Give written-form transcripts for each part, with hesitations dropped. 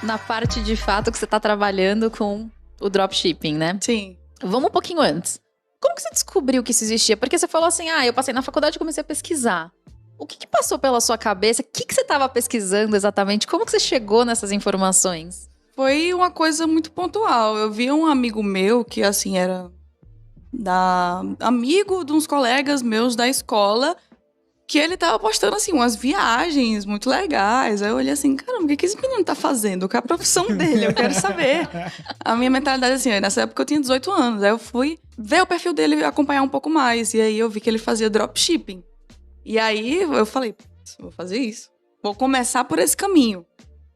na parte de fato que você tá trabalhando com o dropshipping, né? Sim. Vamos um pouquinho antes. Como que você descobriu que isso existia? Porque você falou assim, eu passei na faculdade e comecei a pesquisar. O que passou pela sua cabeça? O que você estava pesquisando exatamente? Como que você chegou nessas informações? Foi uma coisa muito pontual. Eu vi um amigo meu que, assim, era amigo de uns colegas meus da escola, que ele tava postando, assim, umas viagens muito legais. Aí eu olhei assim, caramba, o que esse menino tá fazendo? Qual é a profissão dele? Eu quero saber. A minha mentalidade, assim, nessa época eu tinha 18 anos. Aí eu fui ver o perfil dele e acompanhar um pouco mais. E aí eu vi que ele fazia dropshipping. E aí eu falei, vou fazer isso. Vou começar por esse caminho.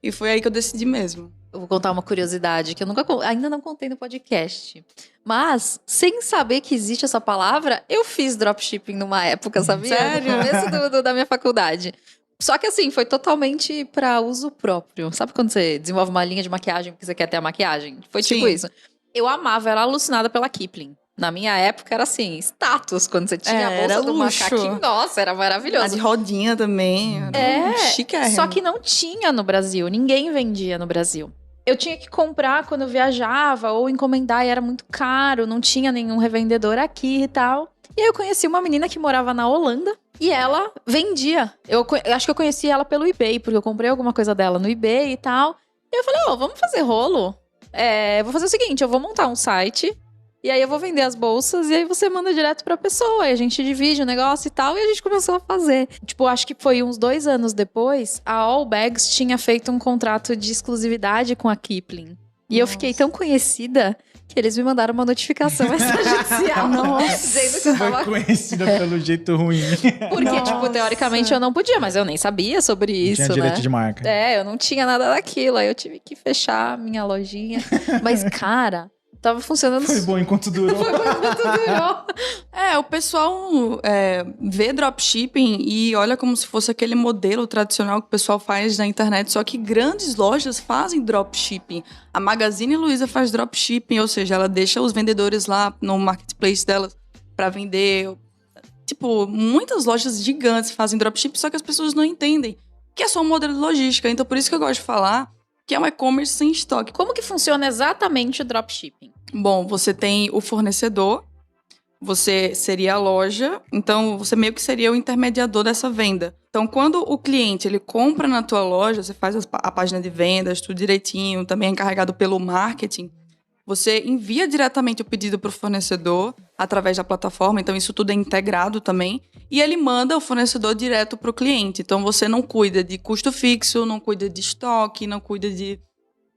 E foi aí que eu decidi mesmo. Eu vou contar uma curiosidade que eu ainda não contei no podcast. Mas, sem saber que existe essa palavra, eu fiz dropshipping numa época, sabia? Sério? No começo da minha faculdade. Só que assim, foi totalmente para uso próprio. Sabe quando você desenvolve uma linha de maquiagem porque você quer ter a maquiagem? Foi tipo Sim. isso. Eu amava, era alucinada pela Kipling. Na minha época era assim, status, quando você tinha a bolsa do macaquinho. Nossa, era maravilhoso. A de rodinha também. Chiquérrimo. Só que não tinha no Brasil, ninguém vendia no Brasil. Eu tinha que comprar quando eu viajava ou encomendar e era muito caro, não tinha nenhum revendedor aqui e tal. E aí eu conheci uma menina que morava na Holanda e ela vendia. Eu acho que eu conheci ela pelo eBay, porque eu comprei alguma coisa dela no eBay e tal. E eu falei, vamos fazer rolo? Vou fazer o seguinte, eu vou montar um site e aí eu vou vender as bolsas e aí você manda direto pra pessoa. E a gente divide o negócio e tal. E a gente começou a fazer. Tipo, acho que foi uns 2 anos depois, a All Bags tinha feito um contrato de exclusividade com a Kipling. E eu fiquei tão conhecida que eles me mandaram uma notificação extrajudicial. Dizendo que eu tava... Foi conhecida pelo jeito ruim. Porque, tipo, teoricamente eu não podia, mas eu nem sabia sobre isso, Tinha direito né? de marca. Eu não tinha nada daquilo. Aí eu tive que fechar minha lojinha. Mas, cara... Tava funcionando... Foi bom enquanto durou. Foi bom enquanto durou. O pessoal vê dropshipping e olha como se fosse aquele modelo tradicional que o pessoal faz na internet, só que grandes lojas fazem dropshipping. A Magazine Luiza faz dropshipping, ou seja, ela deixa os vendedores lá no marketplace dela para vender. Tipo, muitas lojas gigantes fazem dropshipping, só que as pessoas não entendem que é só um modelo de logística. Então, por isso que eu gosto de falar que é um e-commerce sem estoque. Como que funciona exatamente o dropshipping? Bom, você tem o fornecedor, você seria a loja, então você meio que seria o intermediador dessa venda. Então, quando o cliente ele compra na tua loja, você faz a página de vendas, tudo direitinho, também é encarregado pelo marketing, você envia diretamente o pedido para o fornecedor através da plataforma, então isso tudo é integrado também, e ele manda o fornecedor direto para o cliente. Então você não cuida de custo fixo, não cuida de estoque, não cuida de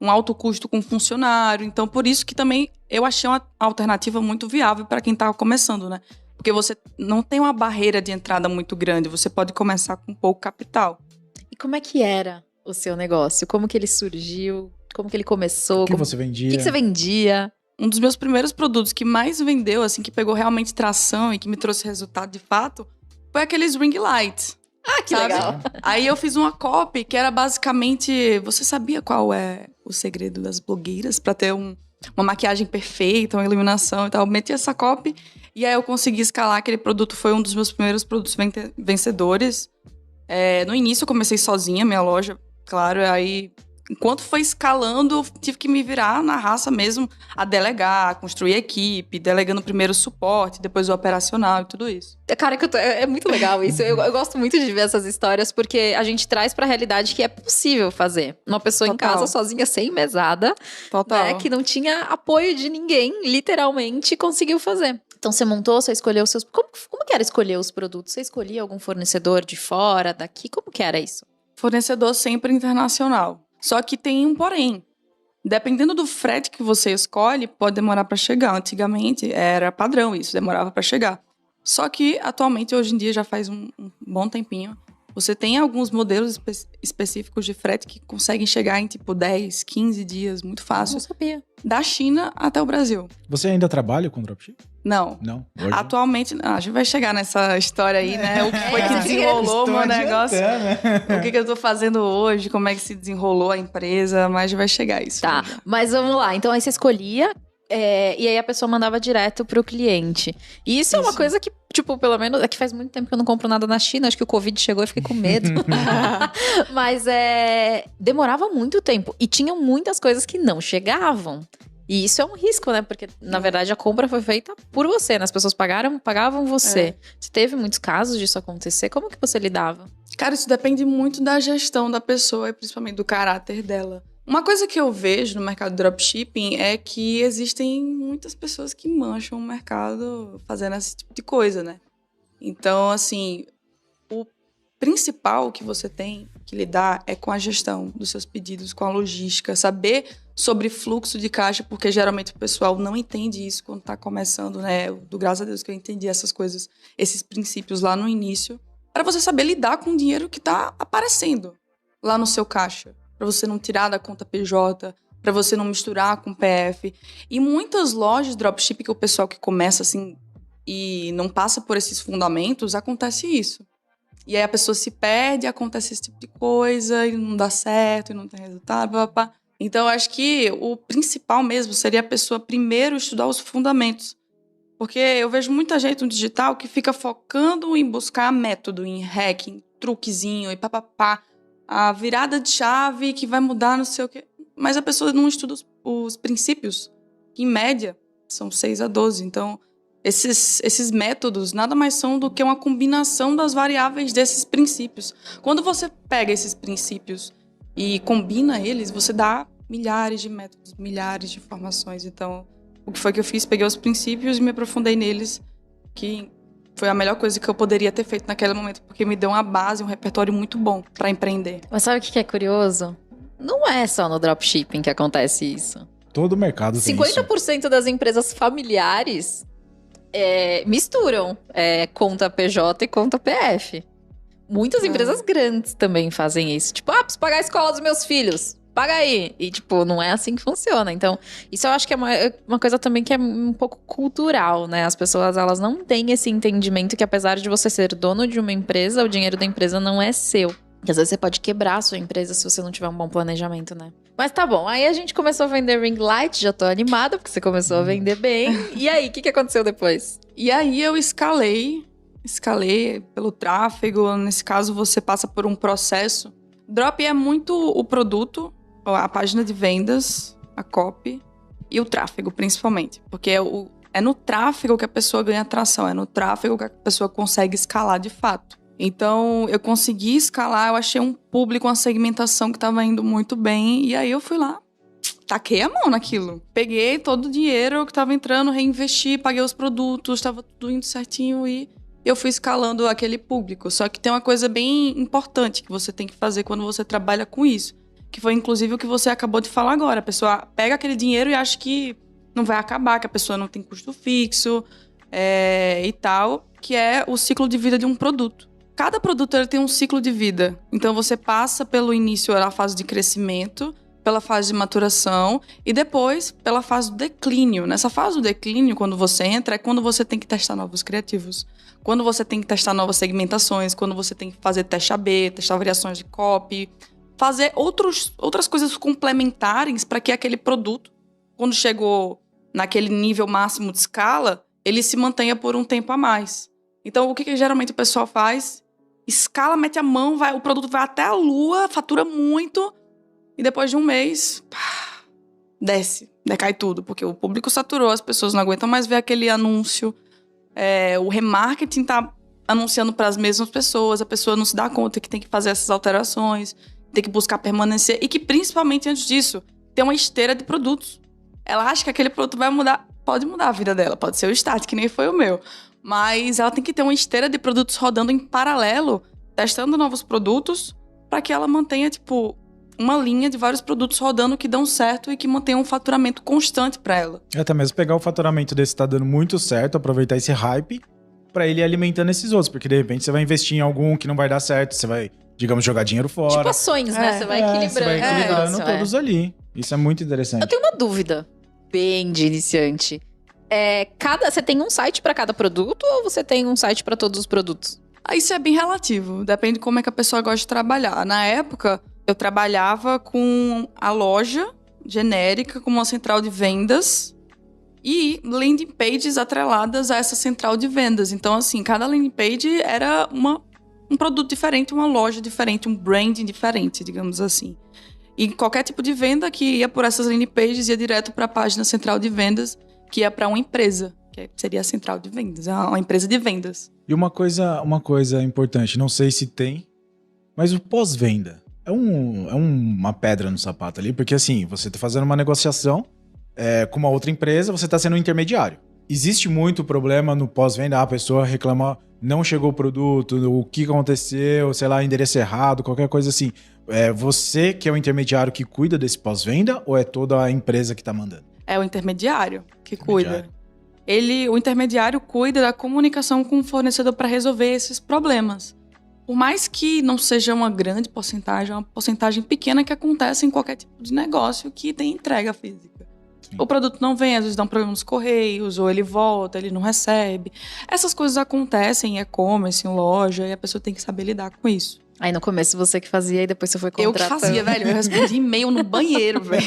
um alto custo com funcionário. Então por isso que também eu achei uma alternativa muito viável para quem está começando, né? Porque você não tem uma barreira de entrada muito grande, você pode começar com pouco capital. E como é que era o seu negócio? Como que ele surgiu? Como que ele começou? O que você vendia? O que você vendia? Um dos meus primeiros produtos que mais vendeu, assim, que pegou realmente tração e que me trouxe resultado de fato, foi aqueles ring lights. Ah, que legal. Aí eu fiz uma copy que era basicamente... Você sabia qual é o segredo das blogueiras para ter uma maquiagem perfeita, uma iluminação e tal? Eu meti essa copy e aí eu consegui escalar. Aquele produto foi um dos meus primeiros produtos vencedores. No início eu comecei sozinha, minha loja, claro, aí... Enquanto foi escalando, eu tive que me virar na raça mesmo, a delegar, a construir equipe, delegando primeiro o suporte, depois o operacional e tudo isso. Cara, é muito legal isso. Eu gosto muito de ver essas histórias, porque a gente traz pra realidade que é possível fazer. Uma pessoa em casa sozinha, sem mesada, né, que não tinha apoio de ninguém, literalmente, conseguiu fazer. Então você montou, você escolheu os seus... Como que era escolher os produtos? Você escolhia algum fornecedor de fora, daqui? Como que era isso? Fornecedor sempre internacional. Só que tem um porém. Dependendo do frete que você escolhe, pode demorar para chegar. Antigamente era padrão isso, demorava para chegar. Só que atualmente, hoje em dia, já faz um bom tempinho, você tem alguns modelos específicos de frete que conseguem chegar em tipo 10, 15 dias, muito fácil. Não sabia. Da China até o Brasil. Você ainda trabalha com dropshipping? Não. Não? Hoje? Atualmente, a gente vai chegar nessa história aí, né? O que foi que desenrolou o meu negócio. O que eu tô fazendo hoje, como é que se desenrolou a empresa, mas vai chegar isso. Tá, mas vamos lá. Então aí você escolhia E aí a pessoa mandava direto pro cliente. E isso é uma coisa que, tipo, pelo menos... É que faz muito tempo que eu não compro nada na China. Acho que o Covid chegou e fiquei com medo. Mas demorava muito tempo. E tinham muitas coisas que não chegavam. E isso é um risco, né? Porque, na verdade, a compra foi feita por você, né? As pessoas pagavam você. Você teve muitos casos disso acontecer. Como que você lidava? Cara, isso depende muito da gestão da pessoa e principalmente do caráter dela. Uma coisa que eu vejo no mercado de dropshipping é que existem muitas pessoas que mancham o mercado fazendo esse tipo de coisa, né? Então, assim, o principal que você tem que lidar é com a gestão dos seus pedidos, com a logística, saber sobre fluxo de caixa, porque geralmente o pessoal não entende isso quando tá começando, né? Graças a Deus que eu entendi essas coisas, esses princípios lá no início, para você saber lidar com o dinheiro que tá aparecendo lá no seu caixa. Para você não tirar da conta PJ, para você não misturar com PF. E muitas lojas de dropshipping que o pessoal que começa assim e não passa por esses fundamentos, acontece isso. E aí a pessoa se perde, acontece esse tipo de coisa, e não dá certo, e não tem resultado, papá. Então, eu acho que o principal mesmo seria a pessoa primeiro estudar os fundamentos. Porque eu vejo muita gente no digital que fica focando em buscar método, em hack, em truquezinho, e papapá. A virada de chave que vai mudar não sei o quê. Mas a pessoa não estuda os princípios, que em média são 6 a 12. Então, esses métodos nada mais são do que uma combinação das variáveis desses princípios. Quando você pega esses princípios e combina eles, você dá milhares de métodos, milhares de informações. Então, o que foi que eu fiz? Peguei os princípios e me aprofundei neles, que foi a melhor coisa que eu poderia ter feito naquele momento, porque me deu uma base, um repertório muito bom para empreender. Mas sabe o que é curioso? Não é só no dropshipping que acontece isso. Todo mercado tem 50% das empresas familiares misturam conta PJ e conta PF. Muitas empresas grandes também fazem isso. Tipo, preciso pagar a escola dos meus filhos. Paga aí. E, tipo, não é assim que funciona. Então, isso eu acho que é uma coisa também que é um pouco cultural, né? As pessoas, elas não têm esse entendimento que, apesar de você ser dono de uma empresa, o dinheiro da empresa não é seu. Porque às vezes você pode quebrar a sua empresa se você não tiver um bom planejamento, né? Mas tá bom. Aí a gente começou a vender ring light. Já tô animada, porque você começou a vender bem. E aí, o que aconteceu depois? E aí eu escalei pelo tráfego. Nesse caso, você passa por um processo. Drop é muito o produto, a página de vendas, a copy e o tráfego, principalmente. Porque é no tráfego que a pessoa ganha atração, é no tráfego que a pessoa consegue escalar de fato. Então, eu consegui escalar, eu achei um público, uma segmentação que estava indo muito bem, e aí eu fui lá, taquei a mão naquilo. Peguei todo o dinheiro que estava entrando, reinvesti, paguei os produtos, estava tudo indo certinho e eu fui escalando aquele público. Só que tem uma coisa bem importante que você tem que fazer quando você trabalha com isso, que foi inclusive o que você acabou de falar agora. A pessoa pega aquele dinheiro e acha que não vai acabar, que a pessoa não tem custo fixo e tal, que é o ciclo de vida de um produto. Cada produto ele tem um ciclo de vida. Então você passa pelo início, a fase de crescimento, pela fase de maturação e depois pela fase do declínio. Nessa fase do declínio, quando você entra, é quando você tem que testar novos criativos, quando você tem que testar novas segmentações, quando você tem que fazer teste AB, testar variações de copy, fazer outras coisas complementares para que aquele produto, quando chegou naquele nível máximo de escala, ele se mantenha por um tempo a mais. Então, o que geralmente o pessoal faz? Escala, mete a mão, o produto vai até a lua, fatura muito, e depois de um mês, decai tudo, porque o público saturou, as pessoas não aguentam mais ver aquele anúncio, o remarketing tá anunciando para as mesmas pessoas, a pessoa não se dá conta que tem que fazer essas alterações, tem que buscar permanecer, e que principalmente antes disso, tem uma esteira de produtos. Ela acha que aquele produto vai mudar, pode mudar a vida dela, pode ser o start, que nem foi o meu. Mas ela tem que ter uma esteira de produtos rodando em paralelo, testando novos produtos, para que ela mantenha, tipo, uma linha de vários produtos rodando que dão certo e que mantenham um faturamento constante para ela. Até mesmo pegar o faturamento desse que tá dando muito certo, aproveitar esse hype para ele ir alimentando esses outros, porque de repente você vai investir em algum que não vai dar certo, você vai, digamos, jogar dinheiro fora. Tipo ações, né? Você vai equilibrando. Você vai equilibrando todos ali. Isso é muito interessante. Eu tenho uma dúvida, bem de iniciante. Você tem um site para cada produto ou você tem um site para todos os produtos? Isso é bem relativo, depende de como é que a pessoa gosta de trabalhar. Na época, eu trabalhava com a loja genérica, como uma central de vendas, E landing pages atreladas a essa central de vendas. Então, assim, cada landing page era um produto diferente, uma loja diferente, um branding diferente, digamos assim. E qualquer tipo de venda que ia por essas landing pages ia direto para a página central de vendas, que ia para uma empresa, que seria a central de vendas, uma empresa de vendas. E uma coisa importante, não sei se tem, mas o pós-venda é uma pedra no sapato ali, porque assim, você tá fazendo uma negociação com uma outra empresa, você tá sendo um intermediário. Existe muito problema no pós-venda, a pessoa reclama, não chegou o produto, o que aconteceu, sei lá, endereço errado, qualquer coisa assim. É você que é o intermediário que cuida desse pós-venda ou é toda a empresa que tá mandando? É o intermediário que cuida. O intermediário cuida da comunicação com o fornecedor para resolver esses problemas. Por mais que não seja uma grande porcentagem, é uma porcentagem pequena que acontece em qualquer tipo de negócio que tem entrega física. Sim. O produto não vem, às vezes dá um problema nos correios, ou ele volta, ele não recebe. Essas coisas acontecem em e-commerce, em loja, e a pessoa tem que saber lidar com isso. Aí no começo você que fazia e depois você foi contratando. Eu que fazia, velho. Eu respondi e-mail no banheiro, velho.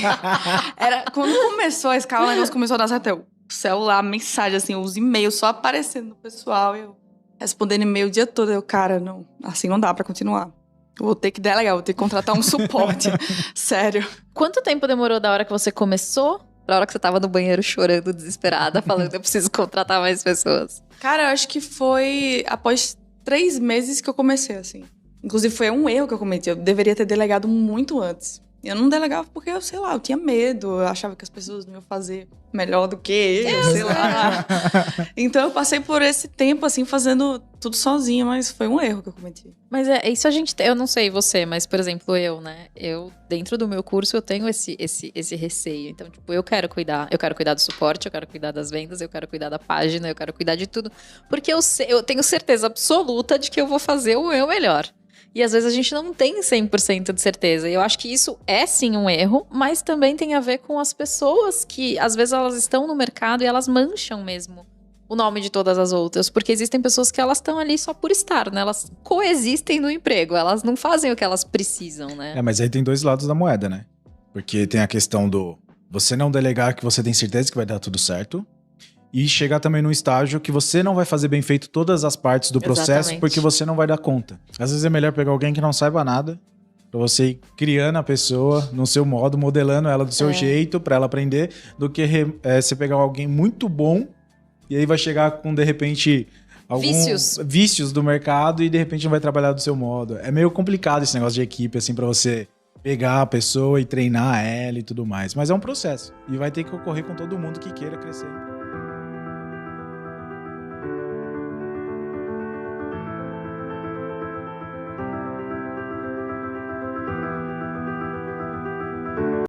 Quando começou a escala, o negócio começou a dar certo. O celular, mensagem, assim, os e-mails só aparecendo no pessoal. Eu respondendo e-mail o dia todo. Cara, não, assim não dá pra continuar. Eu vou ter que delegar, vou ter que contratar um suporte. Sério. Quanto tempo demorou da hora que você começou pra hora que você tava no banheiro chorando, desesperada, falando eu preciso contratar mais pessoas? Cara, eu acho que foi após 3 meses que eu comecei, assim. Inclusive, foi um erro que eu cometi. Eu deveria ter delegado muito antes. Eu não delegava porque, eu sei lá, eu tinha medo. Eu achava que as pessoas não iam fazer melhor do que eu, sei lá. Então, eu passei por esse tempo, assim, fazendo tudo sozinha. Mas foi um erro que eu cometi. Mas isso a gente... Eu não sei você, mas, por exemplo, eu, né? Eu, dentro do meu curso, eu tenho esse receio. Então, tipo, eu quero cuidar do suporte, eu quero cuidar das vendas, eu quero cuidar da página, eu quero cuidar de tudo. Porque eu tenho certeza absoluta de que eu vou fazer o meu melhor. E às vezes a gente não tem 100% de certeza. E eu acho que isso é sim um erro, mas também tem a ver com as pessoas que às vezes elas estão no mercado e elas mancham mesmo o nome de todas as outras. Porque existem pessoas que elas estão ali só por estar, né? Elas coexistem no emprego, elas não fazem o que elas precisam, né? Mas aí tem 2 lados da moeda, né? Porque tem a questão do você não delegar que você tem certeza que vai dar tudo certo. E chegar também num estágio que você não vai fazer bem feito todas as partes do processo. Exatamente. Porque você não vai dar conta. Às vezes é melhor pegar alguém que não saiba nada, pra você ir criando a pessoa no seu modo, modelando ela do seu jeito, pra ela aprender, do que você pegar alguém muito bom e aí vai chegar com, de repente, vícios do mercado e de repente não vai trabalhar do seu modo. É meio complicado esse negócio de equipe, assim, pra você pegar a pessoa e treinar ela e tudo mais. Mas é um processo. E vai ter que ocorrer com todo mundo que queira crescer.